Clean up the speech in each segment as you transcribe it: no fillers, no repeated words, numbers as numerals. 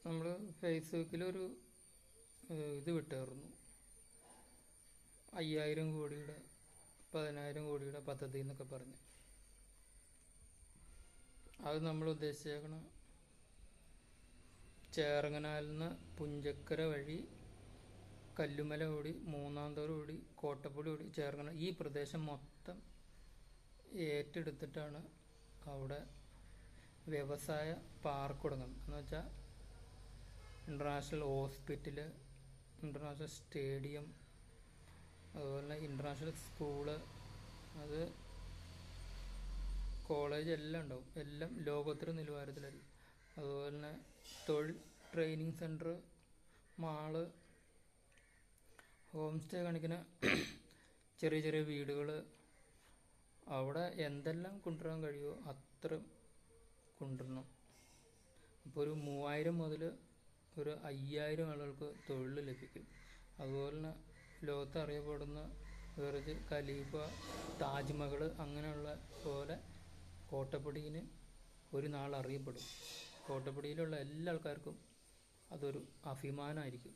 നമ്മൾ ഫേസ്ബുക്കിലൊരു ഇത് വിട്ടായിരുന്നു. 5000 കോടിയുടെ 10000 കോടിയുടെ പദ്ധതി എന്നൊക്കെ പറഞ്ഞ്. അത് നമ്മൾ ഉദ്ദേശിച്ചേക്കണ ചേറങ്ങനാലിൽ നിന്ന് പുഞ്ചക്കര വഴി കല്ലുമല ഓടി മൂന്നാന്തോറ് ഓടി കോട്ടപ്പുള്ളി ഓടി ചേർങ്ങന ഈ പ്രദേശം മൊത്തം ഏറ്റെടുത്തിട്ടാണ് അവിടെ വ്യവസായ പാർക്ക് തുടങ്ങുന്നത്. എന്ന് വെച്ചാൽ ഇൻ്റർനാഷണൽ ഹോസ്പിറ്റല്, ഇൻ്റർനാഷണൽ സ്റ്റേഡിയം, അതുപോലെ ഇൻ്റർനാഷണൽ സ്കൂള്, അത് കോളേജ് എല്ലാം ഉണ്ടാവും. എല്ലാം ലോകോത്തര നിലവാരത്തിലായിരിക്കും. അതുപോലെ തന്നെ തൊഴിൽ training centre, mall, home stay കണക്കിന് ചെറിയ ചെറിയ വീടുകൾ, അവിടെ എന്തെല്ലാം കൊണ്ടുവരാൻ കഴിയുമോ അത്ര കൊണ്ടുവരണം. അപ്പോൾ ഒരു 3000 മുതൽ ഒരു 5000 ആളുകൾക്ക് തൊഴിൽ ലഭിക്കും. അതുപോലെ തന്നെ ലോകത്ത് അറിയപ്പെടുന്ന ബുർജ് ഖലീഫ, താജ്മഹൽ അങ്ങനെയുള്ള പോലെ കോട്ടപ്പടിയിൽ ഒരു നാൾ അറിയപ്പെടും. കോട്ടപ്പടിയിലുള്ള എല്ലാ ആൾക്കാർക്കും അതൊരു അഭിമാനമായിരിക്കും.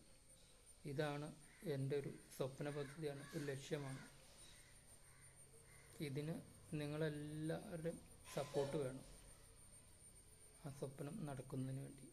ഇതാണ് എൻ്റെ ഒരു സ്വപ്ന പദ്ധതിയാണ്, ഒരു ലക്ഷ്യമാണ്. ഇതിന് നിങ്ങളെല്ലാവരുടെയും സപ്പോർട്ട് വേണം ആ സ്വപ്നം നടക്കുന്നതിന് വേണ്ടി.